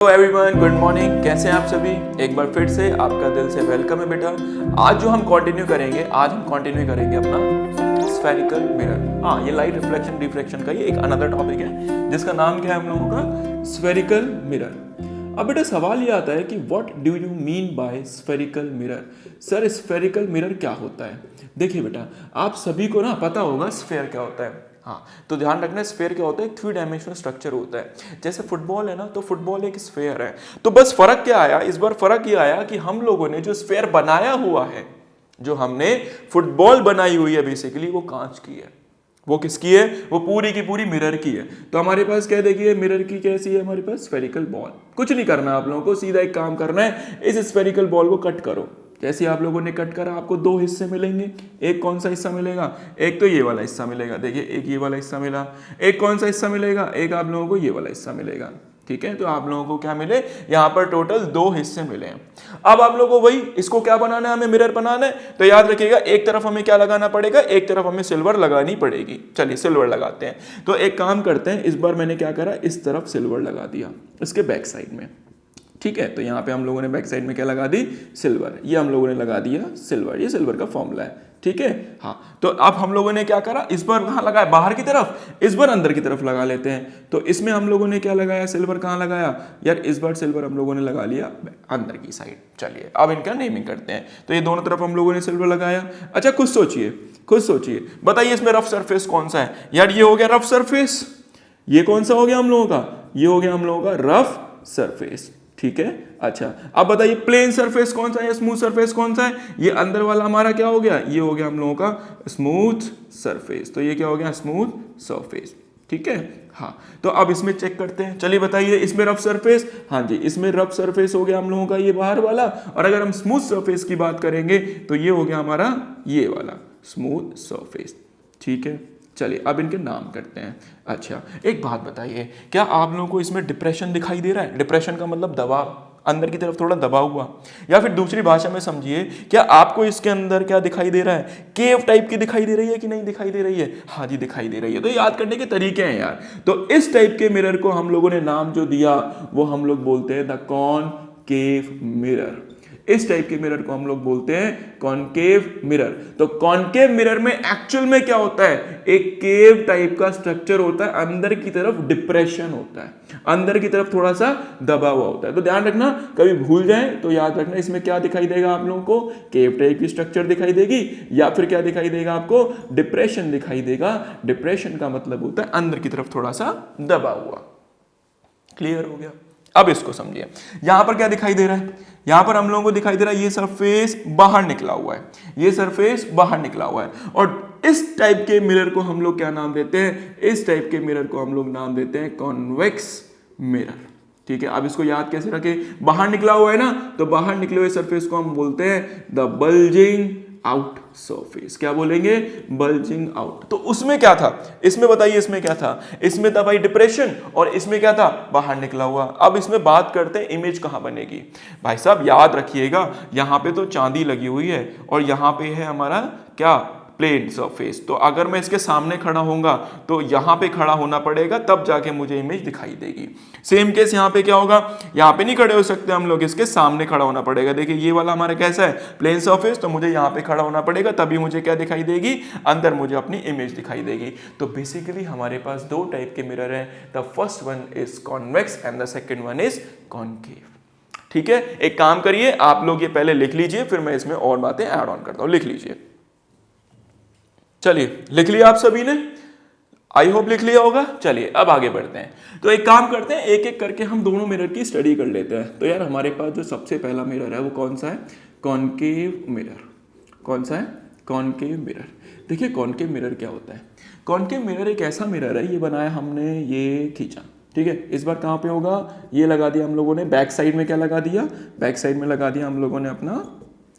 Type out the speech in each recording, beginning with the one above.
Hello everyone, good morning. कैसे हैं आप सभी? एक बार फिर से आपका दिल से वेलकम है बेटा। आज हम कंटिन्यू करेंगे अपना स्फेरिकल मिरर। हाँ, ये लाइट रिफ्लेक्शन डिफ्रेक्शन का ही एक अनदर टॉपिक है जिसका नाम क्या है हम लोगों का? Spherical mirror. अब बेटा सवाल ये आता है कि what do you mean by spherical mirror? Sir spherical mirror क्या होता है? देखिए बेटा, आप सभी को ना पता होगा स्फेयर क्या होता है। हाँ, तो ध्यान रखना, स्फेयर क्या होता है? 3 डायमेंशनल स्ट्रक्चर होता है। जैसे फुटबॉल है ना, तो फुटबॉल एक स्फेयर है। तो बस फर्क क्या आया इस बार? फर्क ये आया कि हम लोगों ने जो स्फेयर बनाया हुआ है, जो हमने फुटबॉल बनाई हुई है, बेसिकली वो कांच की है। वो किसकी है? वो पूरी की पूरी मिरर की है। तो हमारे पास क्या देखिए, मिरर की कैसी है? हमारे पास स्फेरिकल बॉल। कुछ नहीं करना आप लोगों को, सीधा एक काम करना है, इस स्फेरिकल बॉल को कट करो। जैसे आप लोगों ने कट करा, आपको 2 हिस्से मिलेंगे। एक कौन सा हिस्सा मिलेगा? एक तो ये वाला हिस्सा मिलेगा। देखिए, एक ये वाला हिस्सा मिला। एक कौन सा हिस्सा मिलेगा? एक आप लोगों को ये वाला हिस्सा मिलेगा। ठीक है, तो आप लोगों को क्या मिले? यहाँ पर टोटल 2 हिस्से मिले हैं। अब आप लोगों को वही, इसको क्या बनाना है? हमें मिरर बनाना है। तो याद रखिएगा, एक तरफ हमें क्या लगाना पड़ेगा? एक तरफ हमें सिल्वर लगानी पड़ेगी। चलिए सिल्वर लगाते हैं। तो एक काम करते हैं, इस बार मैंने क्या करा, इस तरफ सिल्वर लगा दिया इसके बैक साइड में। ठीक है, तो यहाँ पे हम लोगों ने बैक साइड में क्या लगा दी? सिल्वर। ये हम लोगों ने लगा दिया सिल्वर। ये सिल्वर का फॉर्मूला है। ठीक है, हाँ। तो अब हम लोगों ने क्या करा, इस बार कहाँ लगाया? बाहर की तरफ। इस बार अंदर की तरफ लगा लेते हैं। तो इसमें हम लोगों ने क्या लगाया? सिल्वर कहाँ लगाया यार? इस बार सिल्वर हम लोगों ने लगा लिया अंदर की साइड। चलिए अब इनका नेमिंग करते हैं। तो ये दोनों तरफ हम लोगों ने सिल्वर लगाया। अच्छा, खुद सोचिए, बताइए इसमें रफ सरफेस कौन सा है? यार ये हो गया रफ सरफेस। ये कौन सा हो गया हम लोगों का? ये हो गया हम लोगों का रफ सरफेस। ठीक है, अच्छा अब बताइए प्लेन सरफेस कौन सा है? स्मूथ सरफेस कौन सा है? ये अंदर वाला हमारा क्या हो गया? ये हो गया हम लोगों का स्मूथ सरफेस। तो ये क्या हो गया? Smooth surface. ठीक है, हाँ। तो अब इसमें चेक करते हैं। चलिए बताइए, इसमें रफ सरफेस? हाँ जी, इसमें रफ सरफेस हो गया हम लोगों का ये बाहर वाला। और अगर हम स्मूथ सरफेस की बात करेंगे तो ये हो गया हमारा ये वाला स्मूथ सरफेस। ठीक है, चलिए अब इनके नाम करते हैं। अच्छा, एक बात बताइए, क्या आप लोगों को इसमें डिप्रेशन दिखाई दे रहा है? डिप्रेशन का मतलब दबाव, अंदर की तरफ थोड़ा दबा हुआ। या फिर दूसरी भाषा में समझिए, क्या आपको इसके अंदर क्या दिखाई दे रहा है? केव टाइप की दिखाई दे रही है कि नहीं दिखाई दे रही है? हाँ जी, दिखाई दे रही है। तो याद करने के तरीके हैं यार। तो इस टाइप के मिरर को हम लोगों ने नाम जो दिया वो हम लोग बोलते हैं द कॉनकेव मिरर। इस टाइप के मिरर को हम लोग बोलते हैं कॉनकेव मिरर। तो कॉनकेव मिरर में एक्चुअल में क्या होता है? एक केव टाइप का स्ट्रक्चर होता है, अंदर की तरफ डिप्रेशन होता है, अंदर की तरफ थोड़ा सा दबा हुआ होता है। तो ध्यान रखना, कभी भूल जाए तो याद रखना, इसमें क्या दिखाई देगा आप लोगों को? केव टाइप की स्ट्रक्चर दिखाई देगी, या फिर क्या दिखाई देगा आपको? डिप्रेशन दिखाई देगा। डिप्रेशन का मतलब होता है अंदर की तरफ थोड़ा सा दबा हुआ। क्लियर हो गया? अब इसको समझिए, यहां पर क्या दिखाई दे रहा है? यहां पर हम लोगों को दिखाई दे रहा है ये सरफेस बाहर निकला हुआ है, ये सरफेस बाहर निकला हुआ है। और इस टाइप के मिरर को हम लोग क्या नाम देते हैं? इस टाइप के मिरर को हम लोग नाम देते हैं कॉन्वेक्स मिरर। ठीक है, अब इसको याद कैसे रखें? बाहर निकला हुआ है ना, तो बाहर निकले हुए सरफेस को हम बोलते हैं द बल्जिंग आउट सरफेस। क्या बोलेंगे? Bulging out. तो उसमें क्या था? इसमें बताइए, इसमें क्या था? इसमें था भाई डिप्रेशन, और इसमें क्या था? बाहर निकला हुआ। अब इसमें बात करते हैं इमेज कहां बनेगी। भाई साहब याद रखिएगा, यहां पे तो चांदी लगी हुई है और यहां पे है हमारा क्या? Plane surface. तो अगर मैं इसके सामने खड़ा होऊंगा तो यहां पे खड़ा होना पड़ेगा, तब जाके मुझे इमेज दिखाई देगी। सेम केस यहां पे क्या होगा? यहां पे नहीं खड़े हो सकते हम लोग, इसके सामने खड़ा होना पड़ेगा। देखिए ये वाला हमारा कैसा है? Plane surface. तो मुझे यहां पे खड़ा होना पड़ेगा, तभी मुझे क्या दिखाई देगी? अंदर मुझे अपनी इमेज दिखाई देगी। तो बेसिकली हमारे पास 2 टाइप के मिरर हैं। The first one is convex and the second one is concave. ठीक है, एक काम करिए, आप लोग ये पहले लिख लीजिए, फिर मैं इसमें और बातें ऐड ऑन करता हूं। लिख लीजिए। चलिए, लिख लिया आप सभी ने? आई होप लिख लिया होगा। चलिए अब आगे बढ़ते हैं। तो एक काम करते हैं, एक एक करके हम दोनों मिरर की स्टडी कर लेते हैं। तो यार हमारे पास जो सबसे पहला मिरर है वो कौन सा है? Concave mirror. कौन सा है? Concave mirror. देखिए कॉनकेव मिरर क्या होता है? कॉनकेव मिरर एक ऐसा मिरर है, ये बनाया हमने, ये खींचा। ठीक है, इस बार कहाँ पे होगा? ये लगा दिया हम लोगों ने बैक साइड में। क्या लगा दिया? बैक साइड में लगा दिया हम लोगों ने अपना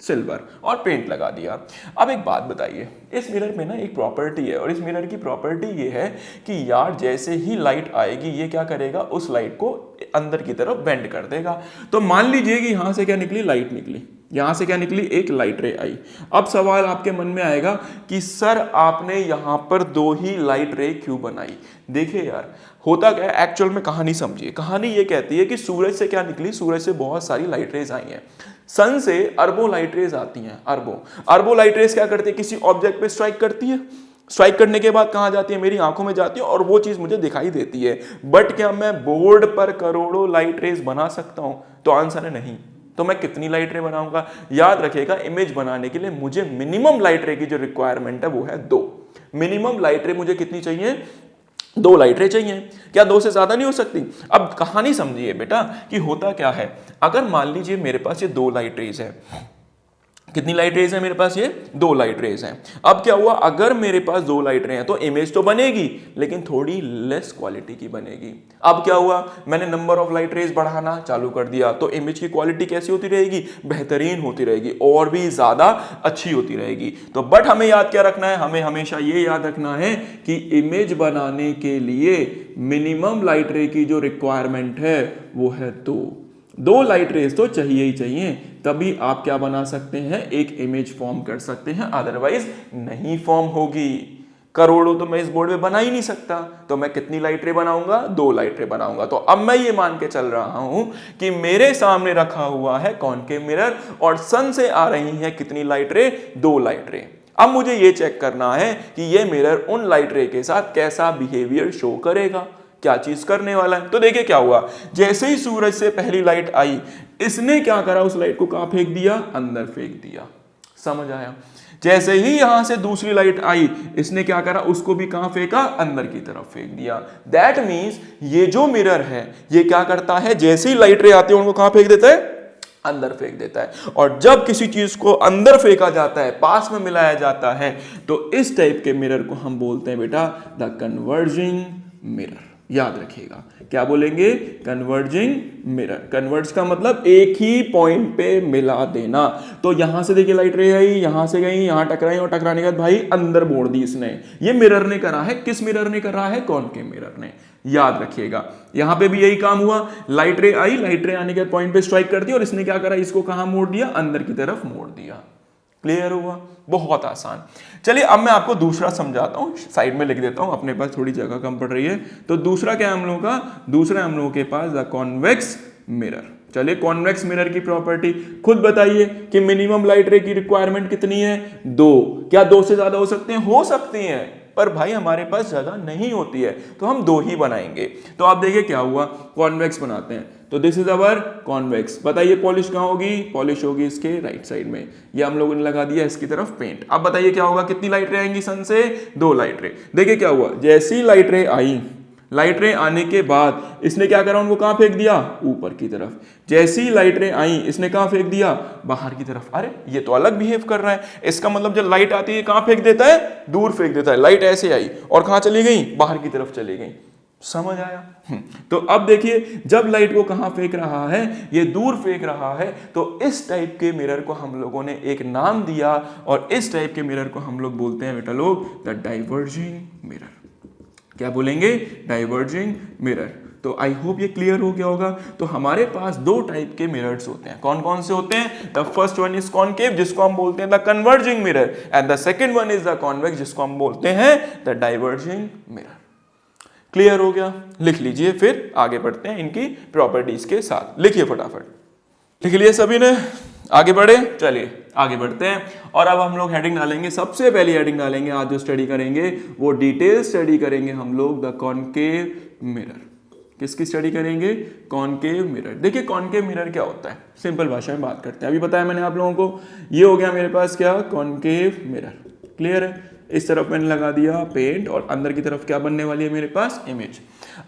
सिल्वर, और पेंट लगा दिया। अब एक बात बताइए, इस मिरर में ना एक प्रॉपर्टी है, और इस मिरर की प्रॉपर्टी ये है कि यार जैसे ही लाइट आएगी ये क्या करेगा? उस लाइट को अंदर की तरफ बेंड कर देगा। तो मान लीजिए कि यहां से क्या निकली? लाइट निकली। यहां से क्या निकली, एक लाइट रे आई। अब सवाल आपके मन में आएगा कि सर आपने यहां पर 2 ही लाइट रे क्यों बनाई। देखिए यार, होता क्या है, एक्चुअल में कहानी समझिए। कहानी ये कहती है कि सूरज से क्या निकली, सूरज से बहुत सारी लाइट रेज आई हैं। सन से अरबों लाइट रेज आती हैं, अरबों लाइट रेज क्या करती है, किसी ऑब्जेक्ट पे स्ट्राइक करती है। स्ट्राइक करने के बाद कहां जाती है, मेरी आंखों में जाती है और वो चीज मुझे दिखाई देती है। बट क्या मैं बोर्ड पर करोड़ों लाइट रेज बना सकता हूं? तो आंसर है नहीं। तो मैं कितनी लाइट रे बनाऊंगा? याद रखिएगा, इमेज बनाने के लिए मुझे मिनिमम लाइट रे की जो रिक्वायरमेंट है वो है 2। मिनिमम लाइट रे मुझे कितनी चाहिए, 2 लाइट रे चाहिए। क्या 2 से ज्यादा नहीं हो सकती? अब कहानी समझिए बेटा कि होता क्या है। अगर मान लीजिए मेरे पास ये 2 लाइट रेज है, कितनी लाइट रेज है मेरे पास, ये 2 लाइट रेज हैं। अब क्या हुआ, अगर मेरे पास 2 लाइट रे हैं तो इमेज तो बनेगी लेकिन थोड़ी लेस क्वालिटी की बनेगी। अब क्या हुआ, मैंने नंबर ऑफ लाइट रेज बढ़ाना चालू कर दिया तो इमेज की क्वालिटी कैसी होती रहेगी, बेहतरीन होती रहेगी और भी ज्यादा अच्छी होती रहेगी। तो बट हमें याद क्या रखना है, हमें हमेशा ये याद रखना है कि इमेज बनाने के लिए मिनिमम लाइट रे की जो रिक्वायरमेंट है वो है 2 लाइट रेज तो चाहिए ही चाहिए, तभी आप क्या बना सकते हैं, एक इमेज फॉर्म कर सकते हैं, अदरवाइज नहीं फॉर्म होगी। करोड़ों तो मैं इस बोर्ड में बना ही नहीं सकता, तो मैं कितनी लाइट रे बनाऊंगा, 2 लाइट रे बनाऊंगा। तो अब मैं ये मान के चल रहा हूं कि मेरे सामने रखा हुआ है कॉनकेव मिरर और सन से आ रही है कितनी लाइट रे, 2 लाइट रे। अब मुझे ये चेक करना है कि ये मिरर उन लाइट रे के साथ कैसा बिहेवियर शो करेगा, क्या चीज करने वाला है। तो देखिए क्या हुआ, जैसे ही सूरज से पहली लाइट आई, इसने क्या करा, उस लाइट को कहां फेंक दिया, अंदर फेंक दिया। समझ आया? जैसे ही यहां से दूसरी लाइट आई, इसने क्या करा, उसको भी कहां फेंका, अंदर की तरफ फेंक दिया। दैट मींस ये जो मिरर है ये क्या करता है, जैसे ही लाइट रे आती है उनको कहां फेंक देता है, अंदर फेंक देता है। और जब किसी चीज को अंदर फेंका जाता है, पास में मिलाया जाता है, तो इस टाइप के मिरर को हम बोलते हैं बेटा द कन्वर्जिंग मिरर। याद रखिएगा, क्या बोलेंगे, कन्वर्जिंग मिरर। कन्वर्ज का मतलब एक ही पॉइंट पे मिला देना। तो यहां से देखिए लाइट रे आई, यहां से गई, यहां टकराई और टकराने के बाद भाई अंदर मोड़ दी इसने। ये मिरर ने करा है, किस मिरर ने करा है, कॉनकेव मिरर ने। याद रखिएगा, यहां पे भी यही काम हुआ, लाइट रे आई, लाइट रे आने के बाद पॉइंट पे स्ट्राइक कर दी और इसने क्या करा, इसको कहां मोड़ दिया, अंदर की तरफ मोड़ दिया। क्लियर हुआ? बहुत आसान। चलिए अब मैं आपको दूसरा समझाता हूं, साइड में लिख देता हूं, अपने पास थोड़ी जगह कम पड़ रही है। तो दूसरा क्या है हम लोगों का, दूसरा हम लोगों के पास द कॉन्वेक्स मिरर। चलिए कॉन्वेक्स मिरर की प्रॉपर्टी खुद बताइए कि मिनिमम लाइट रे की रिक्वायरमेंट कितनी है, 2। क्या 2 से ज्यादा हो सकते हैं, हो सकती हैं, पर भाई हमारे पास जगह नहीं होती है तो हम 2 ही बनाएंगे। तो आप देखिए क्या हुआ, कॉन्वेक्स बनाते हैं। तो दिस इज अवर कॉन्वेक्स। बताइए पॉलिश कहां होगी, पॉलिश होगी इसके राइट साइड में। ये हम लोगों ने लगा दिया इसकी तरफ पेंट। अब बताइए क्या होगा, कितनी लाइट रे आएंगी सन से, 2 लाइट रे। देखिए क्या हुआ, जैसी लाइट रे आई, लाइट रे आने के बाद इसने क्या करा, उनको कहां फेंक दिया, ऊपर की तरफ। जैसी लाइट रे आई, इसने कहां फेंक दिया, बाहर की तरफ। अरे ये तो अलग बिहेव कर रहा है। इसका मतलब जब लाइट आती है कहां फेंक देता है, दूर फेंक देता है। लाइट ऐसे आई और कहां चली गई, बाहर की तरफ चली गई। समझ आया? तो अब देखिए जब लाइट को कहां फेंक रहा है, ये दूर फेंक रहा है। तो इस टाइप के मिरर को हम लोगों ने एक नाम दिया और इस टाइप के मिरर को हम लोग बोलते हैं बेटा लोग द डाइवर्जिंग मिरर। क्या बोलेंगे, डाइवर्जिंग मिरर। तो आई होप ये क्लियर हो गया होगा। तो हमारे पास 2 टाइप के मिरर्स होते हैं। कौन कौन से होते हैं, the first one is concave जिसको हम बोलते हैं the converging mirror, and the second one is the convex जिसको हम बोलते हैं द डाइवर्जिंग मिरर। क्लियर हो गया? लिख लीजिए, फिर आगे बढ़ते हैं इनकी प्रॉपर्टीज के साथ। लिखिए फटाफट, लिख लिए सभी ने, आगे बढ़े। चलिए आगे बढ़ते हैं और अब हम लोग हेडिंग डालेंगे। सबसे पहली हेडिंग डालेंगे, आज जो स्टडी करेंगे वो डिटेल स्टडी करेंगे हम लोग द कॉनकेव मिरर। किसकी स्टडी करेंगे, कॉनकेव मिरर। देखिए कॉनकेव मिरर क्या होता है, सिंपल भाषा में बात करते हैं। अभी बताया मैंने आप लोगों को, ये हो गया मेरे पास क्या, कॉनकेव मिरर। क्लियर है? इस तरफ मैंने लगा दिया पेंट और अंदर की तरफ क्या बनने वाली है मेरे पास, इमेज।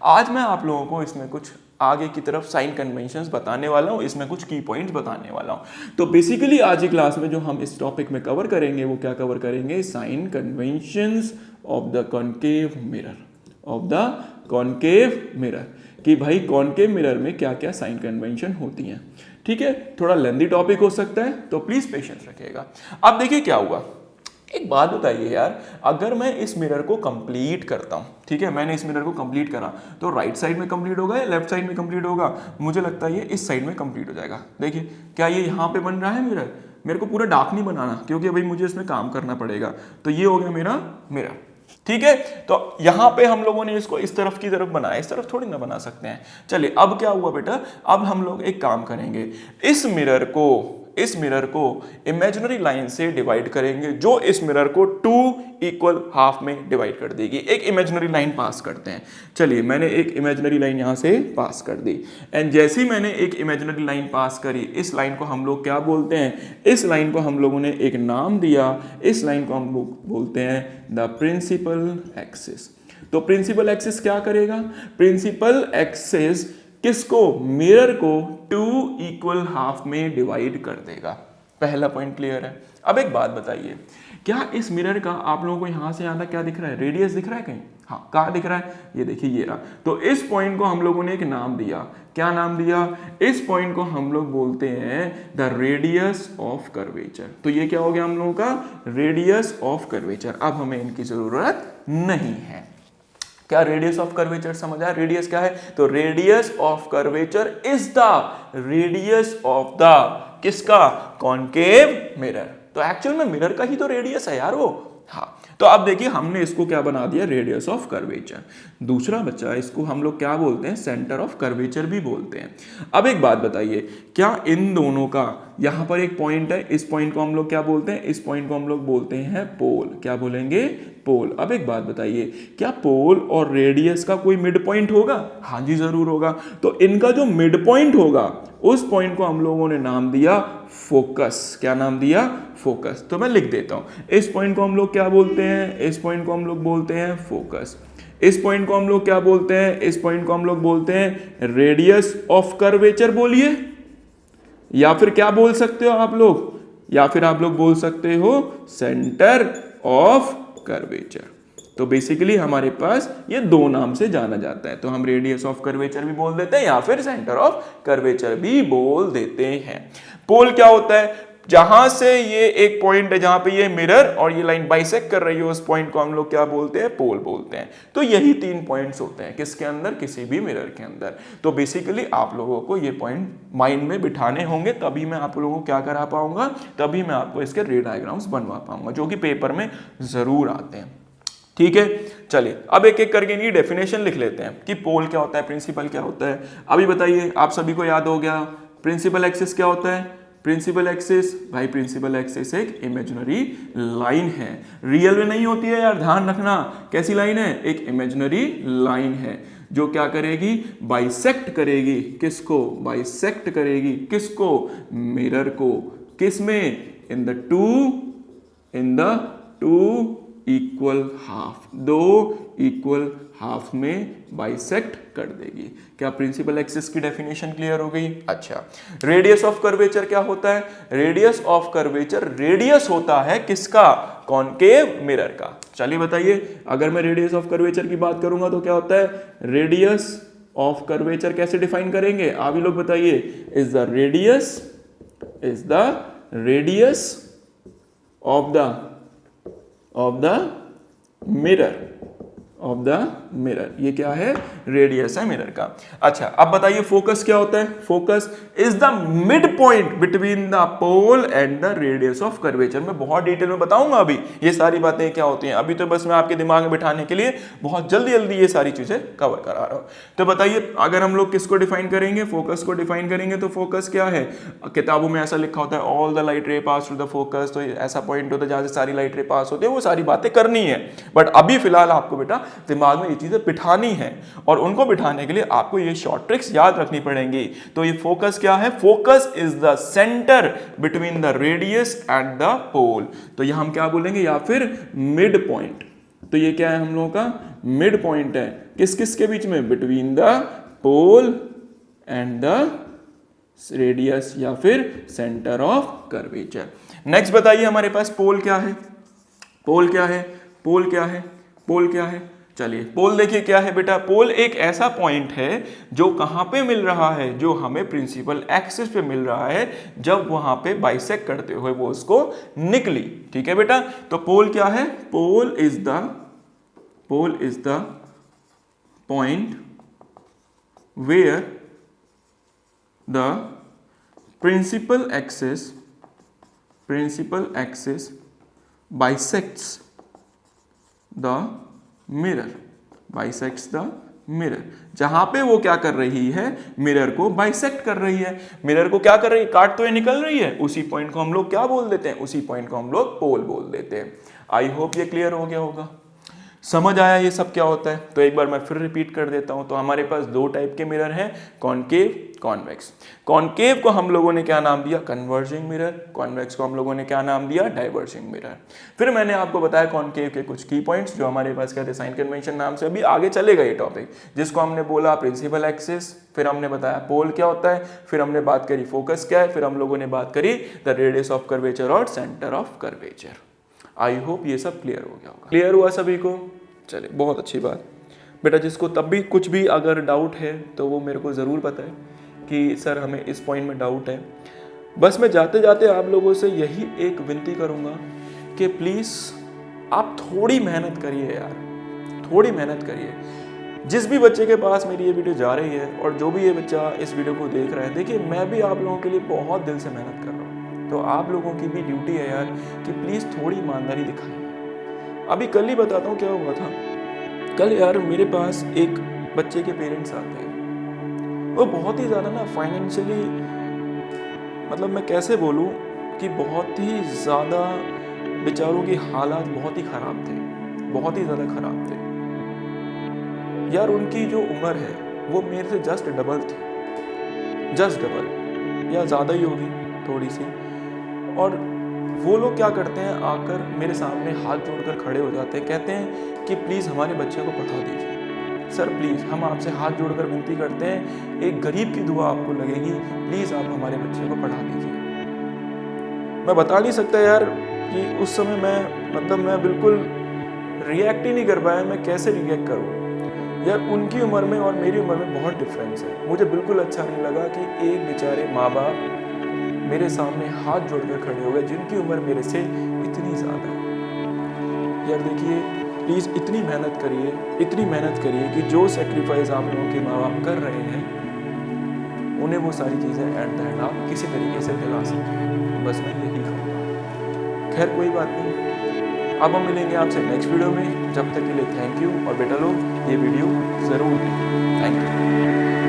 आज मैं आप लोगों को इसमें कुछ आगे की तरफ साइन कन्वेंशंस बताने वाला हूं, इसमें कुछ की पॉइंट्स बताने वाला हूं। तो बेसिकली आज की क्लास में जो हम इस टॉपिक में कवर करेंगे वो क्या कवर करेंगे, sign conventions of the concave mirror, of the concave mirror. कि भाई कॉनकेव मिरर में क्या क्या साइन कन्वेंशन होती हैं। ठीक है, थोड़ा लेंथी टॉपिक हो सकता है तो प्लीज पेशेंस रखिएगा। अब देखिए क्या हुआ, एक बात बताइए यार, अगर मैं इस मिरर को कंप्लीट करता हूँ, ठीक है, मैंने इस मिरर को कंप्लीट करा तो राइट साइड में कंप्लीट होगा या लेफ्ट साइड में कंप्लीट होगा? मुझे लगता है ये इस साइड में कंप्लीट हो जाएगा। देखिए क्या ये यहाँ पे बन रहा है मिरर, मेरे को पूरा डार्क नहीं बनाना क्योंकि अभी मुझे इसमें काम करना पड़ेगा। तो ये हो गया मेरा मिरर, ठीक है। तो यहां पे हम लोगों ने इसको इस तरफ की तरफ बनाया, इस तरफ थोड़ी ना बना सकते हैं। चलिए अब क्या हुआ बेटा, अब हम लोग एक काम करेंगे, इस मिरर को इमेजिनरी लाइन से डिवाइड करेंगे जो इस मिरर को 2 इक्वल हाफ में डिवाइड कर देगी। एक इमेजिनरी लाइन पास करते हैं। चलिए मैंने एक इमेजिनरी लाइन यहां से पास कर दी एंड जैसे ही मैंने एक इमेजिनरी लाइन पास करी, इस लाइन को हम लोग क्या बोलते हैं, इस लाइन को हम लोगों ने एक नाम दिया, इस लाइन को हम लोग बोलते हैं द प्रिंसिपल एक्सिस। तो प्रिंसिपल एक्सिस क्या करेगा, प्रिंसिपल एक्सिस किसको, मिरर को 2 इक्वल हाफ में डिवाइड कर देगा। पहला पॉइंट क्लियर है। अब एक बात बताइए, क्या इस मिरर का आप लोगों को यहां से यहां तक क्या दिख रहा है, रेडियस दिख रहा है कहीं? हाँ, कहाँ दिख रहा है, ये देखिए ये रहा। तो इस पॉइंट को हम लोगों ने एक नाम दिया, क्या नाम दिया, इस पॉइंट को हम लोग बोलते हैं द रेडियस ऑफ कर्वेचर। तो ये क्या हो गया हम लोगों का, रेडियस ऑफ कर्वेचर। अब हमें इनकी जरूरत नहीं है। क्या रेडियस ऑफ कर्वेचर समझ आया, रेडियस क्या है? तो radius of curvature is the radius of the किसका, कॉनकेव मिरर। तो एक्चुअल में मिरर का ही तो रेडियस है यार वो। हाँ, तो अब देखिए हमने इसको क्या बना दिया, रेडियस ऑफ कर्वेचर। दूसरा बच्चा, इसको हम लोग क्या बोलते हैं, सेंटर ऑफ कर्वेचर भी बोलते हैं। अब एक बात बताइए, क्या इन दोनों का यहां पर एक पॉइंट है, इस पॉइंट को हम लोग क्या बोलते हैं, इस पॉइंट को हम लोग बोलते हैं पोल। क्या बोलेंगे, पोल। अब एक बात बताइए, क्या पोल और रेडियस का कोई मिड पॉइंट होगा? हाँ जी जरूर होगा। तो इनका जो मिड पॉइंट होगा उस पॉइंट को हम लोगों ने नाम दिया फोकस। क्या नाम दिया, फोकस। तो मैं लिख देता हूं, इस पॉइंट को हम लोग क्या बोलते हैं, इस पॉइंट को हम लोग बोलते हैं फोकस। इस पॉइंट को हम लोग क्या बोलते हैं, इस पॉइंट को हम लोग बोलते हैं रेडियस ऑफ कर्वेचर बोलिए, या फिर क्या बोल सकते हो आप लोग, या फिर आप लोग बोल सकते हो सेंटर ऑफ कर्वेचर। तो बेसिकली हमारे पास ये दो नाम से जाना जाता है। तो हम रेडियस ऑफ कर्वेचर भी बोल देते हैं या फिर सेंटर ऑफ कर्वेचर भी बोल देते हैं। पोल क्या होता है, जहां से ये एक पॉइंट है जहां पे ये मिरर और ये लाइन बाइसेक्ट कर रही है, उस पॉइंट को हम लोग क्या बोलते हैं, पोल बोलते हैं। तो यही 3 पॉइंट्स होते हैं किसके अंदर, किसी भी मिरर के अंदर। तो बेसिकली आप लोगों को ये पॉइंट माइंड में बिठाने होंगे, तभी मैं आप लोगों को क्या करा पाऊंगा, तभी मैं आपको इसके रे डायग्राम्स बनवा पाऊंगा, जो कि पेपर में जरूर आते हैं। ठीक है, चलिए अब एक एक करके इनकी डेफिनेशन लिख लेते हैं कि पोल क्या होता है, प्रिंसिपल क्या होता है। अभी बताइए, आप सभी को याद हो गया प्रिंसिपल एक्सिस क्या होता है। प्रिंसिपल एक्सिस, भाई प्रिंसिपल एक्सिस एक इमेजिनरी लाइन है, रियल में नहीं होती है यार, ध्यान रखना। कैसी लाइन है, एक इमेजिनरी लाइन है जो क्या करेगी, बाइसेक्ट करेगी, किसको, बाइसेक्ट करेगी किसको, मिरर को। किस में, in the two equal half, 2 equal half में बाइसेक्ट कर देगी। क्या प्रिंसिपल एक्सिस की डेफिनेशन क्लियर हो गई? अच्छा, रेडियस ऑफ कर्वेचर क्या होता है, रेडियस ऑफ कर्वेचर रेडियस होता है किसका, कॉनकेव मिरर का। चलिए बताइए, अगर मैं रेडियस ऑफ कर्वेचर की बात करूंगा तो क्या होता है, रेडियस ऑफ कर्वेचर कैसे डिफाइन करेंगे, आप ही लोग बताइए। Is the radius of the mirror, ये क्या है, रेडियस है मिरर का। अच्छा, अब बताइए फोकस क्या होता है, focus is the mid point between the pole and the radius of curvature. मैं बहुत डिटेल में बताऊंगा अभी ये सारी बातें क्या होती हैं, अभी तो बस मैं आपके दिमाग में बिठाने के लिए बहुत जल्दी जल्दी ये सारी चीजें कवर करा रहा हूं। तो बताइए, अगर हम लोग किसको डिफाइन करेंगे, फोकस को डिफाइन करेंगे, तो फोकस क्या है, किताबों में ऐसा लिखा होता है ऑल द लाइट रे पास थ्रू द फोकस। तो ऐसा पॉइंट होता है जहां से सारी लाइट रे पास होती है, वो सारी बातें करनी है, बट अभी फिलहाल आपको बेटा दिमाग में ये चीजें बिठानी है, और उनको बिठाने के लिए आपको ये शॉर्ट ट्रिक्स याद रखनी पड़ेंगी। तो ये फोकस क्या है, focus is the centre between the radius and the pole. तो ये हम क्या बोलेंगे, या फिर मिड पॉइंट। तो ये क्या है हम लोगों का, मिड पॉइंट है, किस किस के बीच में, between the pole and the radius, या फिर सेंटर ऑफ कर्वेचर। नेक्स्ट बताइए हमारे पास पोल क्या है, पोल क्या है, पोल क्या है, पोल क्या है। चलिए पोल देखिए क्या है बेटा, पोल एक ऐसा पॉइंट है जो कहाँ पे मिल रहा है, जो हमें प्रिंसिपल एक्सिस पे मिल रहा है जब वहां पे बाइसेक्ट करते हुए वो उसको निकली। ठीक है बेटा, तो पोल क्या है, pole is the point where the principal axis bisects the mirror, जहां पे वो क्या कर रही है, मिरर को बाइसेक्ट कर रही है। मिरर को क्या कर रही है, काट तो ये निकल रही है, उसी पॉइंट को हम लोग क्या बोल देते हैं, उसी पॉइंट को हम लोग पोल बोल देते हैं। आई होप ये क्लियर हो गया होगा, समझ आया ये सब क्या होता है। तो एक बार मैं फिर रिपीट कर देता हूं। तो हमारे पास दो टाइप के मिरर हैं, कॉनकेव, कॉन्वेक्स। कॉनकेव को हम लोगों ने क्या नाम दिया, कन्वर्जिंग मिरर। कॉन्वेक्स को हम लोगों ने क्या नाम दिया, डाइवर्जिंग मिरर। फिर मैंने आपको बताया कॉनकेव के कुछ की पॉइंट्स जो हमारे पास कहते हैं साइन कन्वेंशन नाम से। अभी आगे चलेगा ये टॉपिक, जिसको हमने बोला प्रिंसिपल एक्सिस, फिर हमने बताया पोल क्या होता है, फिर हमने बात करी फोकस क्या है, फिर हम लोगों ने बात करी द रेडियस ऑफ कर्वेचर और centre of curvature. I hope ये सब क्लियर हो गया होगा। क्लियर हुआ सभी को, चलिए बहुत अच्छी बात। बेटा जिसको तब भी कुछ भी अगर डाउट है तो वो मेरे को ज़रूर बताए कि सर हमें इस पॉइंट में डाउट है। बस मैं जाते जाते आप लोगों से यही एक विनती करूँगा कि प्लीज़ आप थोड़ी मेहनत करिए यार, थोड़ी मेहनत करिए। जिस भी बच्चे के पास मेरी ये वीडियो जा रही है और जो भी ये बच्चा इस वीडियो को देख रहा है, देखिए मैं भी आप लोगों के लिए बहुत दिल से मेहनत कर रहा हूँ। तो आप लोगों की भी ड्यूटी है यार कि प्लीज़ थोड़ी ईमानदारी दिखाइए। अभी कल ही बताता हूँ क्या हुआ था। कल यार मेरे पास एक बच्चे के पेरेंट्स आते हैं, वो बहुत ही ज़्यादा ना फाइनेंशियली, मतलब मैं कैसे बोलूँ कि बहुत ही ज़्यादा बेचारों की हालात बहुत ही ख़राब थे, बहुत ही ज़्यादा ख़राब थे यार। उनकी जो उम्र है वो मेरे से जस्ट डबल थी, जस्ट डबल या ज़्यादा ही होगी थोड़ी सी। और वो लोग क्या करते हैं, आकर मेरे सामने हाथ जोड़कर खड़े हो जाते हैं, कहते हैं कि प्लीज़ हमारे बच्चे को पढ़ा दीजिए। सर प्लीज़ हम आपसे हाथ जोड़कर विनती करते हैं, एक गरीब की दुआ आपको लगेगी, प्लीज़ आप हमारे बच्चे को पढ़ा दीजिए। मैं बता नहीं सकता यार कि उस समय मैं बिल्कुल रिएक्ट ही नहीं कर पाया। मैं कैसे रिएक्ट करूँ यार, उनकी उम्र में और मेरी उम्र में बहुत डिफरेंस है। मुझे बिल्कुल अच्छा नहीं लगा कि एक बेचारे माँ बाप मेरे सामने हाथ जोड़कर खड़े हो गए जिनकी उम्र मेरे से इतनी ज़्यादा है। यार देखिए प्लीज़ इतनी मेहनत करिए कि जो सेक्रीफाइस आप लोगों के माँ बाप कर रहे हैं उन्हें वो सारी चीज़ें एट द एंड आप किसी तरीके से दिला सकें। बस मैं यही कहूँगा। खैर कोई बात नहीं, अब हम मिलेंगे आपसे नेक्स्ट वीडियो में। जब तक के लिए थैंक यू। और बेटा लोग ये वीडियो ज़रूर देखें। Thank you.